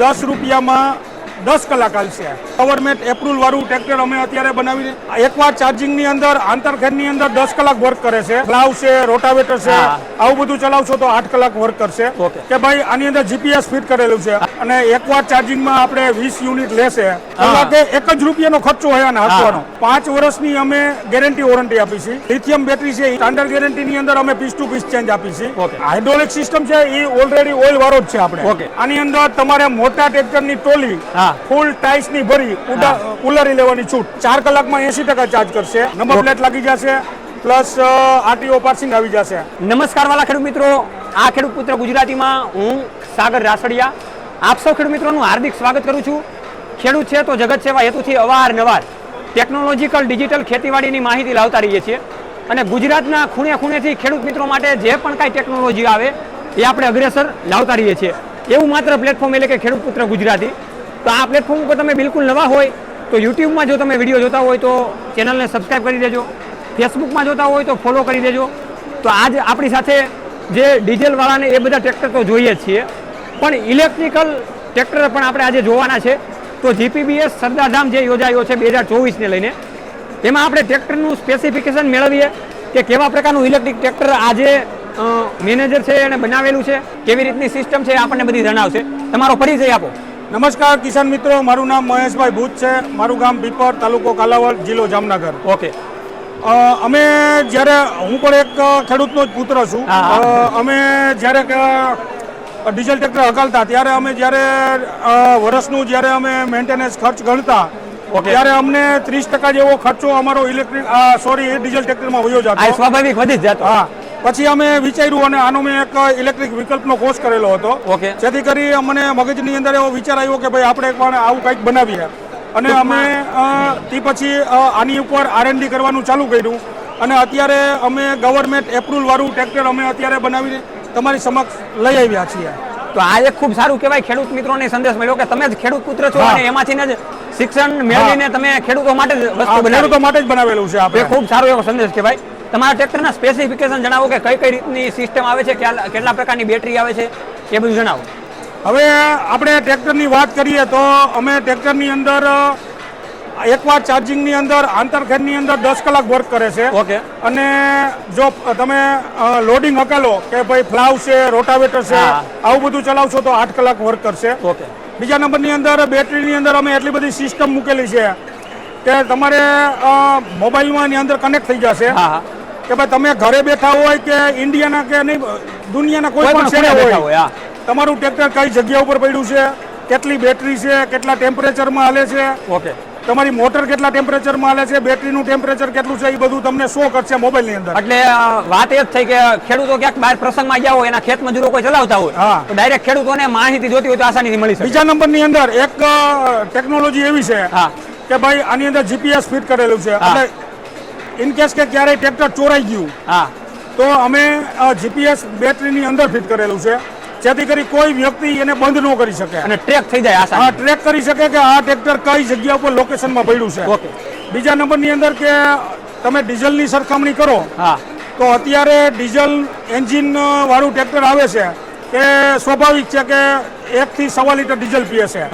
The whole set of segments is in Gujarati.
10 રૂપિયામાં 10 કલાક હાલશે। ગવર્મેન્ટ એપ્રુવલ વાળું ટ્રેક્ટર અમે અત્યારે બનાવી એકવાર ચાર્જિંગ ની અંદર આંતરખેડ ની અંદર 10 કલાક વર્ક કરે છે। પ્લાવ છે, રોટાવેટર છે, આવું બધું ચલાવશો તો 8 કલાક વર્ક કરશે કે ભાઈ આની અંદર જીપીએસ ફિટ કરેલું છે અને એકવાર ચાર્જિંગ માં આપણે 20 યુનિટ લેશે કલાકે 1 જ રૂપિયાનો ખર્ચો હોય આને આપવાનો। 5 વર્ષની અમે ગેરંટી વોરંટી આપી છે। લિથિયમ બેટરી છે સ્ટાન્ડર્ડ ગેરંટી ની અંદર અમે પીસ ટુ પીસ ચેન્જ આપી છે। હાઇડ્રોલિક સિસ્ટમ છે એ ઓલરેડી ઓઇલ વાળો જ છે આપણે। આની અંદર તમારે મોટા ટ્રેક્ટર ની ટોલી ફૂલ ટાઈસ ની ભરી ઉલારી લેવાની છૂટ। 4 કલાકમાં 80% ચાર્જ કરશે। નંબર પ્લેટ લાગી જશે પ્લસ આરટીઓ પાર્સિંગ આવી જશે। નમસ્કાર વાલા ખેડૂત મિત્રો, આ ખેડૂત પુત્ર ગુજરાતીમાં હું સાગર રાસડિયા આપ સૌ ખેડૂત મિત્રોનું હાર્દિક સ્વાગત કરું છું। ખેડૂત છે તો જગત સેવા હેતુથી અવારનવાર ટેકનોલોજીકલ ડિજિટલ ખેતીવાડીની માહિતી લાવતા રહીએ છીએ અને ગુજરાતના ખૂણે ખૂણેથી ખેડૂત મિત્રો માટે જે પણ કાંઈ ટેકનોલોજી આવે એ આપણે અગ્રેસર લાવતા રહીએ છીએ। એવું માત્ર પ્લેટફોર્મ એટલે કે ખેડૂત પુત્ર ગુજરાતી। તો આ પ્લેટફોર્મ ઉપર તમે બિલકુલ નવા હોય તો યુટ્યુબમાં જો તમે વિડીયો જોતા હોય તો ચેનલને સબસ્ક્રાઈબ કરી દેજો, ફેસબુકમાં જોતા હોય તો ફોલો કરી દેજો। તો આજ આપણી સાથે જે ડીઝલવાળાને એ બધા ટ્રેક્ટર તો જોઈએ જ છીએ, પણ ઇલેક્ટ્રિકલ ટ્રેક્ટર પણ આપણે આજે જોવાના છે। તો જીપીબીએસ સરદારધામ જે યોજાયો છે 2024ને લઈને, એમાં આપણે ટ્રેક્ટરનું સ્પેસિફિકેશન મેળવીએ કે કેવા પ્રકારનું ઇલેક્ટ્રિક ટ્રેક્ટર આજે મેનેજર છે એને બનાવેલું છે, કેવી રીતની સિસ્ટમ છે આપણને બધી જણાવશે। તમારો પરિચય આપો। નમસ્કાર કિસાન મિત્રો, મારું નામ મહેશભાઈ ભૂત છે, મારું ગામ પીપર, તાલુકો કાલાવડ, જિલ્લો જામનગર। ઓકે, અમે જ્યારે હું પણ એક ખેડૂતનો જ પુત્ર છું। અમે જ્યારે ડીઝલ ટ્રેક્ટર હકાલતા ત્યારે અમે જ્યારે વર્ષનું જ્યારે અમે મેન્ટેનન્સ ખર્ચ ગણતા ત્યારે અમને 30% જેવો ખર્ચો અમારો ડીઝલ ટ્રેક્ટરમાં વયો જતો। સ્વાભાવિક વધી જ જતો। હા, પછી અમે વિચાર્યું અને આનો મેં એક ઇલેક્ટ્રિક વિકલ્પનો કોર્સ કરેલો હતો, જેથી કરી અમને મગજની અંદર એવો વિચાર આવ્યો કે ભાઈ આપણે પણ આવું કંઈક બનાવીએ અને અમે તે પછી આની ઉપર R&D કરવાનું ચાલુ કર્યું અને અત્યારે અમે ગવર્મેન્ટ એપ્રુવલ વાળું ટ્રેક્ટર અમે અત્યારે બનાવીને તમારી સમક્ષ લઈ આવ્યા છીએ। તો આ એક ખૂબ સારું કહેવાય, ખેડૂત મિત્રોને સંદેશ મળ્યો કે તમે જ ખેડૂત પુત્ર છો અને એમાંથી જ શિક્ષણ મેળવીને તમે ખેડૂતો માટે જ વસ્તુ ખેડૂતો માટે જ બનાવેલું છે આપણે। ખૂબ સારો એવો સંદેશ કહેવાય। તમારા ટ્રેક્ટરના સ્પેસિફિકેશન જણાવો કે કઈ કઈ રીતની સિસ્ટમ આવે છે, કેટલા પ્રકારની બેટરી આવે છે એ બધું જણાવો। હવે આપણે ટ્રેક્ટરની વાત કરીએ તો અમે ટ્રેક્ટરની અંદર એકવાર ચાર્જિંગની અંદર આંતરખેડની અંદર 10 કલાક વર્ક કરે છે અને જો તમે લોડિંગ હકાલો કે ભાઈ પ્લાવ છે, રોટાવેટર છે, આવું બધું ચલાવશો તો 8 કલાક વર્ક કરશે। બીજા નંબરની અંદર બેટરીની અંદર અમે એટલી બધી સિસ્ટમ મૂકેલી છે કે તમારે મોબાઈલમાં એની અંદર કનેક્ટ થઈ જશે કે ભાઈ તમે ઘરે બેઠા હોય કે ઇન્ડિયાના કે નહીં દુનિયાના કોઈ પણ શહેરે હોય, તમારું ટ્રેક્ટર કઈ જગ્યા ઉપર પડ્યું છે, કેટલી બેટરી છે, કેટલા ટેમ્પરેચરમાં હાલે છે, તમારી મોટર કેટલા ટેમ્પરેચરમાં હાલે છે, બેટરીનું ટેમ્પરેચર કેટલું છે, એ બધું તમને શો કરશે મોબાઈલની અંદર। એટલે વાત એ જ થઈ કે ખેડૂતો ક્યાંક બહાર પ્રસંગમાં ગયા હોય, એના ખેત મજૂરો કોઈ ચલાવતા હોય તો ડાયરેક્ટ ખેડૂતોને માહિતી જોતી હોય તો આસાનીથી મળી શકે। બીજા નંબરની અંદર એક ટેકનોલોજી એવી છે કે ભાઈ આની અંદર જીપીએસ ફિટ કરેલું છે, એટલે ઇનકેસ કે ક્યારેય ટ્રેક્ટર ચોરાઈ ગયું તો અમે જીપીએસ બેટરીની અંદર ફિટ કરેલું છે, જેથી કરી કોઈ વ્યક્તિ એને બંધ ન કરી શકે અને ટ્રેક થઈ જાય આસાન ટ્રેક કરી શકે કે આ ટ્રેક્ટર કઈ જગ્યા ઉપર લોકેશનમાં પડ્યું છે। બીજા નંબરની અંદર કે તમે ડીઝલની સરખામણી કરો તો અત્યારે ડીઝલ એન્જિન વાળું ટ્રેક્ટર આવે છે કે સ્વાભાવિક છે કે 1 થી 1.25 લીટર ડીઝલ પીએ છે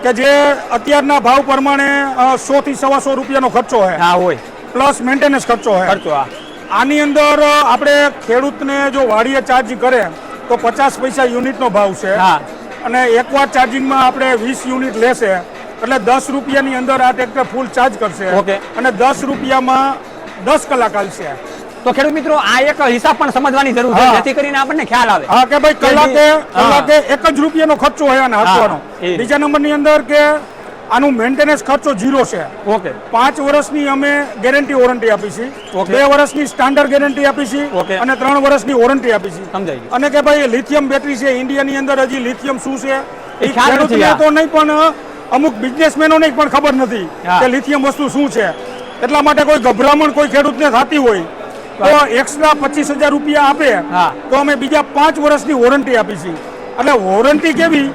કે જે અત્યારના ભાવ પ્રમાણે 100 થી 125 રૂપિયાનો ખર્ચો હોય પ્લસ મેન્ટેનન્સ ખર્ચો હોય। આની અંદર આપણે ખેડૂતને જો વાડીએ ચાર્જ કરે તો 50 પૈસા યુનિટનો ભાવ છે અને એકવાર ચાર્જિંગમાં આપણે 20 યુનિટ લેશે એટલે 10 રૂપિયાની અંદર આ ટ્રેક્ટર ફૂલ ચાર્જ કરશે અને 10 રૂપિયામાં 10 કલાક હાલશે। તો ખેડૂત મિત્રો આ એક હિસાબ પણ સમજવાની જરૂર છે જેથી કરીને આપણને ખ્યાલ આવે કે ભાઈ કલાકે 1 જ રૂપિયાનો ખર્ચો હોય આને હાંકવાનો। બીજા નંબરની અંદર કે આનું મેન્ટેનન્સ ખર્ચો 0 છે। 5 વર્ષની અમે ગેરંટી વોરંટી આપી છે, 2 વર્ષની સ્ટાન્ડર્ડ ગેરંટી આપી છે અને 3 વર્ષની વોરંટી આપી છે। અને કે ભાઈ લિથિયમ બેટરી છે, ઇન્ડિયાની અંદર હજી લિથિયમ શું છે એ ખેડૂતને તો નહીં પણ અમુક બિઝનેસમેનોને પણ ખબર નથી કે લિથિયમ વસ્તુ શું છે, એટલા માટે કોઈ ગભરામણ કોઈ ખેડૂતને થતી હોય તો એક્સ્ટ્રા 25,000 રૂપિયા આપે તો અમે બીજા 5 વર્ષની વોરંટી આપી છે। એટલે વોરંટી કેવી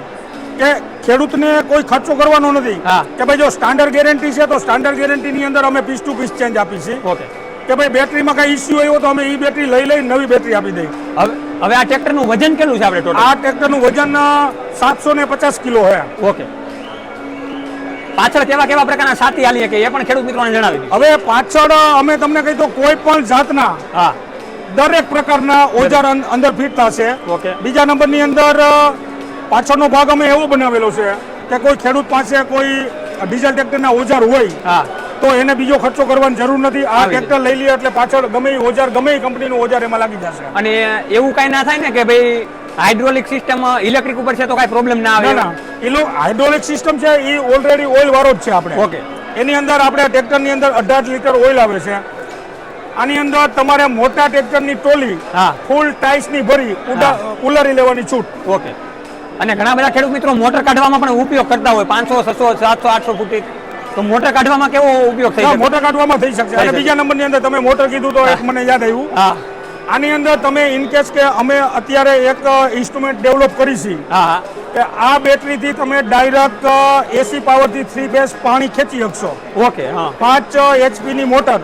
કે ખેડૂતને કોઈ ખર્ચો કરવાનો નથી કે ભાઈ જો સ્ટાન્ડર્ડ ગેરંટી છે તો સ્ટાન્ડર્ડ ગેરંટીની અંદર અમે પીસ ટુ પીસ ચેન્જ આપી છે કે ભાઈ બેટરીમાં કઈ ઇસ્યુ આવ્યો તો અમે એ બેટરી લઈ નવી બેટરી આપી દઈએ। હવે આ ટ્રેક્ટરનું વજન કેટલું છે આપણે ટોટલ? આ ટ્રેક્ટરનું વજન 750 કિલો છે. ઓકે. પાછળ કેવા કેવા પ્રકારના સાથી આલીએ કે એ પણ ખેડૂત મિત્રોને જણાવી દો. હવે પાછળ અમે તમને કહી દો કોઈ પણ જાતના હા, દરેક પ્રકારના ઓજાર અંદર ફિટ થશે. ઓકે. બીજા નંબરની અંદર પાછળનો ભાગ અમે એવો બનાવેલો છે કે કોઈ ખેડૂત પાસે કોઈ ડીઝલ ટ્રેક્ટરના ઓજાર હોય હા, તો એને બીજો ખર્ચો કરવાની જરૂર નથી. આ આવી ટ્રેક્ટર લઈ લે એટલે પાછળ ગમે એ ઓજાર, ગમે એ કંપનીનું ઓજાર એમાં લાગી જશે. અને એવું કઈ ના થાય ને કે ભાઈ હાઇડ્રોલિક સિસ્ટમ ઇલેક્ટ્રિક ઉપર છે તો કઈ પ્રોબ્લેમ ના આવે? ના, એનો હાઇડ્રોલિક સિસ્ટમ છે એ ઓલરેડી ઓઇલ વાળો જ છે આપણે. ઓકે. એની અંદર આપણે ટ્રેક્ટરની અંદર 18 લીટર ઓઇલ આવે છે. આની અંદર તમારે મોટા ટ્રેક્ટરની ટોલી હા, ફૂલ ટાઈસની ભરી ઉલારી લેવાની છૂટ. ઓકે. અને ઘણા બધા ખેડૂત મિત્રો મોટર કાઢવામાં પણ ઉપયોગ કરતા હોય 500, 600, 700, 800 ફૂટી, તો મોટર કાઢવામાં કેવો ઉપયોગ થઈ હા, શકે? મોટર કાઢવામાં થઈ શકશે. અને બીજા નંબરની અંદર તમે મોટર કીધું તો એક મને યાદ આવ્યું. હા આની અંદર તમે ઇન કેસ કે અમે અત્યારે એક ઇન્સ્ટ્રુમેન્ટ ડેવલપ કરી છે હા કે આ બેટરીથી તમે ડાયરેક્ટ એસી પાવરથી 3 ફેઝ પાણી ખેંચી શકશો. ઓકે. હા, 5 HP ની મોટર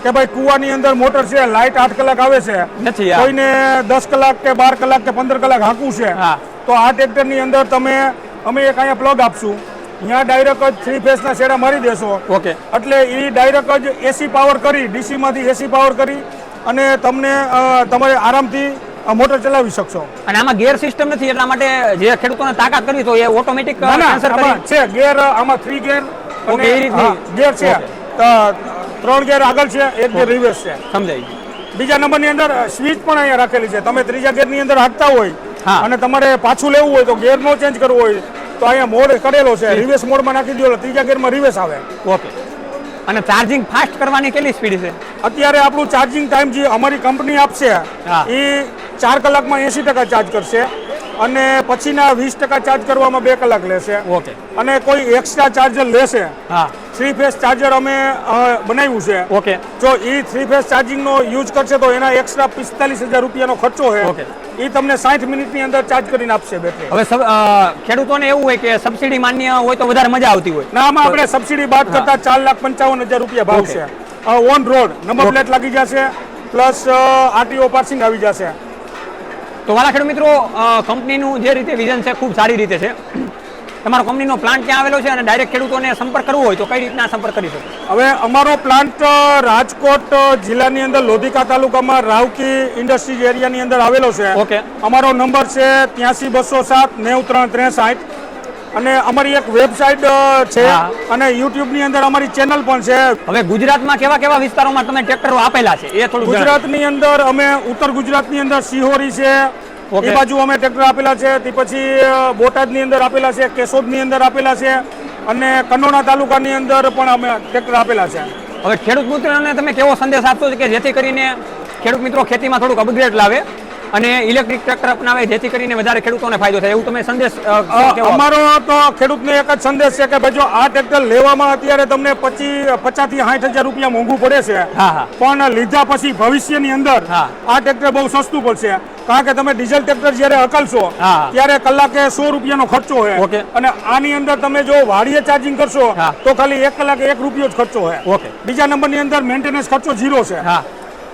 કે ભાઈ કુવાની અંદર મોટર છે, લાઇટ 8 કલાક આવે છે, નથી આ. કોઈને 10 કલાક કે 12 કલાક કે 15 કલાક હાંકવું છે, હા. તો આ ટ્રેક્ટરની અંદર અમે એક અહીંયા પ્લગ આપશું, અહીંયા ડાયરેક્ટ જ 3 ફેઝના છેડા મારી દેશો ઓકે. એટલે એ ડાયરેક્ટ જ એસી પાવર કરી, ડીસી માંથી એસી પાવર કરી અને તમને તમારે આરામથી મોટર ચલાવી શકશો. અને આમાં ગેર સિસ્ટમ નથી એટલા માટે જે ખેડૂતોને તાકાત કરવી તો એ ઓટોમેટિક સેન્સર કરી આમાં છે ગેર, આમાં 3 ગેર ઓકે, એ રીતની. ગેર છે. ઓકે. 3 ગેર આગળ છે, 1 ગેર રિવર્સ છે. સમજાય ગયું. બીજા નંબરની અંદર સ્વિચ પણ અહીંયા રાખેલી છે. તમે ત્રીજા ગેરની અંદર હાંકતા હોય હા. અને તમારે પાછું લેવું હોય તો ગેર નો ચેન્જ કરવો હોય તો અહીંયા મોડ કરેલો છે, રિવર્સ મોડમાં નાખી દો એટલે ત્રીજા ગેરમાં રિવર્સ આવે. ઓકે. અને ચાર્જિંગ ફાસ્ટ કરવાની કેટલી સ્પીડ છે? અત્યારે આપણું ચાર્જિંગ ટાઈમ જે અમારી કંપની આપશે હા. એ 4 કલાકમાં 80% ચાર્જ કરશે અને પછીના 20% ચાર્જ કરવામાં 2 કલાક લેશે. ઓકે. અને કોઈ એક્સ્ટ્રા ચાર્જર લેશે, હા, 3 ફેઝ ચાર્જર અમે બનાવ્યું છે. ઓકે. જો એ 3 ફેઝ ચાર્જિંગનો યુઝ કરશે તો એના એક્સ્ટ્રા 45,000 રૂપિયાનો ખર્ચો ઓકે. છે. એ તમને 60 મિનિટની અંદર ચાર્જ કરીને આપશે બેટરી. હવે ખેડૂતોને એવું હોય કે સબસિડી માન્ય હોય તો વધારે મજા આવતી હોય. ના, આમાં આપણે સબસિડી બાદ કરતા 4,55,000 રૂપિયા ભાવ ઓકે. છે. ઓન રોડ નંબર પ્લેટ લાગી જશે, પ્લસ આરટીઓ પાર્સિંગ આવી જશે. તો વાલા ખેડૂત મિત્રો, કંપનીનું જે રીતે વિઝન છે ખૂબ સારી રીતે છે. તમારો કંપનીનો પ્લાન્ટ ક્યાં આવેલો છે અને ડાયરેક્ટ ખેડૂતોને સંપર્ક કરવો હોય તો કઈ રીતના સંપર્ક કરી શકો? હવે અમારો પ્લાન્ટ રાજકોટ જિલ્લાની અંદર લોધિકા તાલુકામાં રાવકી ઇન્ડસ્ટ્રીઝ એરિયાની અંદર આવેલો છે. ઓકે. અમારો નંબર છે 83 207 93 63 અને અમારી એક વેબસાઇટ છે હા. અને યુટ્યુબની અંદર અમારી ચેનલ પણ છે. હવે ગુજરાતમાં કેવા કેવા વિસ્તારોમાં તમે ટ્રેક્ટરો આપેલા છે એ થોડું જણાવો. ગુજરાતની અંદર અમે ઉત્તર ગુજરાતની અંદર સિહોરી છે, ઓકે. એ બાજુ અમે ટ્રેક્ટર આપેલા છે. તે પછી બોટાદની અંદર આપેલા છે, કેશોદની અંદર આપેલા છે અને કનોડા તાલુકાની અંદર પણ અમે ટ્રેક્ટર આપેલા છે. હવે ખેડૂત મિત્રોને તમે કેવો સંદેશ આપશો કે જેથી કરીને ખેડૂત મિત્રો ખેતીમાં થોડુંક અપગ્રેડ લાવે અને ઇલેક્ટ્રિક ટ્રેક્ટર અપનાવે જેથી કરીને વધારે ખેડૂતોને ફાયદો થાય, એવું તમે સંદેશ કેવો? અમારો તો ખેડૂતને એક જ સંદેશ છે કે ભાઈ જો આ ટ્રેક્ટર લેવામાં અત્યારે તમને 50,000 થી 60,000 રૂપિયા મોંઘું પડે છે, હા હા પણ લીધા પછી ભવિષ્યની અંદર હા. આ ટ્રેક્ટર બહુ સસ્તું પડશે. કારણ કે તમે ડીઝલ ટ્રેક્ટર જ્યારે હકલશો હા. ત્યારે કલાકે 100 રૂપિયાનો ખર્ચો ઓકે. હોય અને આની અંદર તમે જો વાડીએ ચાર્જિંગ કરશો હા. તો ખાલી 1 કલાકે 1 રૂપિયો જ ખર્ચો હોય. ઓકે. બીજા નંબરની અંદર મેન્ટેનન્સ ખર્ચો 0 છે. હા.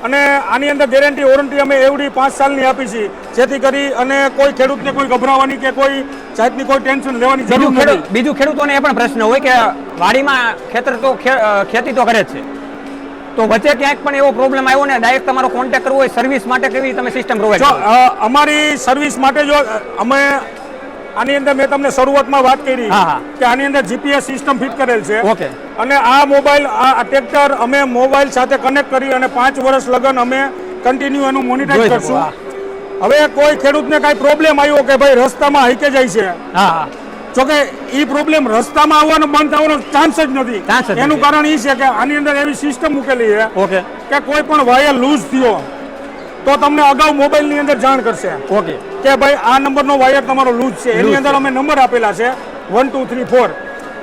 અને આની અંદર ગેરંટી વોરંટી અમે એવડી 5 સાલની આપી છે જેથી કરી અને કોઈ ખેડૂતને કોઈ ગભરાવાની કે કોઈ જાતની કોઈ ટેન્શન લેવાની જરૂર નથી. બીજું ખેડૂતોને એ પણ પ્રશ્ન હોય કે વાડીમાં ખેતી તો કરે જ છે, તો વચ્ચે ક્યાંક પણ એવો પ્રોબ્લેમ આવ્યો ને ડાયરેક્ટ તમારો કોન્ટેક્ટ કરવો હોય સર્વિસ માટે કેવી તમે સિસ્ટમ પ્રોવાઈડ જો કરો? અમારી સર્વિસ માટે જો અમે આની અંદર મેં તમને શરૂઆતમાં વાત કરી હા, હા. કે આની અંદર જીપીએસ સિસ્ટમ ફિટ કરેલ છે. ઓકે. અને આ મોબાઈલ આ ટ્રેક્ટર અમે મોબાઈલ સાથે કનેક્ટ કરી અને 5 વર્ષ લગન અમે કન્ટિન્યુ એનું મોનિટાઈઝ જોઈ શકો, કરશું. હા. હવે કોઈ ખેડૂતને કાંઈ પ્રોબ્લેમ આવ્યો કે ભાઈ રસ્તામાં હાઈકે જાય છે, હા હા જોકે એ પ્રોબ્લેમ રસ્તામાં આવવાનો બંધ થવાનો ચાન્સ જ નથી. Chance જ એનું નથી. કારણ એ છે કે આની અંદર એવી સિસ્ટમ મૂકેલી છે ઓકે. કે કોઈ પણ વાયર લૂઝ થયો તો તમને અગાઉ મોબાઈલની અંદર જાણ કરશે ઓકે. કે ભાઈ આ નંબરનો વાયર તમારો લૂઝ છે. એની Loose અંદર છે. અમે નંબર આપેલા છે 1 2 3 4.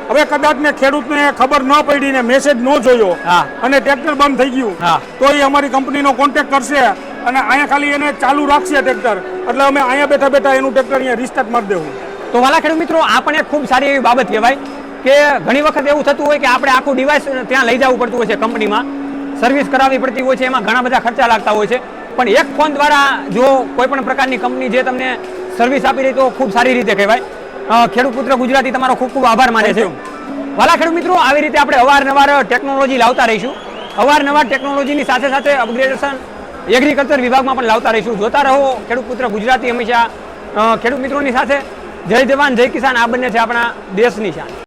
હવે કદાચ ને ખેડૂતને ખબર ન પડી ને મેસેજ ન જોયો હા. અને ટ્રેક્ટર બંધ થઈ ગયું હા. તો એ અમારી કંપનીનો કોન્ટેક્ટ કરશે અને અહીંયા ખાલી એને ચાલુ રાખશે ટ્રેક્ટર, એટલે અમે અહીંયા બેઠા બેઠા એનું ટ્રેક્ટર અહીંયા રિસ્ટાર્ટ મારી દેવું. તો વાલા ખેડૂત મિત્રો, આ પણ એક ખૂબ સારી એવી બાબત કહેવાય કે ઘણી વખત એવું થતું હોય કે આપણે આખું ડિવાઇસ ત્યાં લઈ જવું પડતું હોય છે, કંપનીમાં સર્વિસ કરાવવી પડતી હોય છે, એમાં ઘણા બધા ખર્ચા લાગતા હોય છે. પણ એક ફોન દ્વારા જો કોઈ પણ પ્રકારની કંપની જે તમને સર્વિસ આપી રહી તો ખૂબ સારી રીતે કહેવાય. ખેડૂત પુત્ર ગુજરાતી તમારો ખૂબ ખૂબ આભાર માને છે. વાલા ખેડૂત મિત્રો, આવી રીતે આપણે અવારનવાર ટેકનોલોજી લાવતા રહીશું. અવારનવાર ટેકનોલોજીની સાથે સાથે અપગ્રેડેશન એગ્રીકલ્ચર વિભાગમાં પણ લાવતા રહીશું. જોતા રહો ખેડૂત પુત્ર ગુજરાતી, હંમેશા ખેડૂત મિત્રોની સાથે. જય જવાન જય કિસાન, આ બંને છે આપણા દેશની શાન.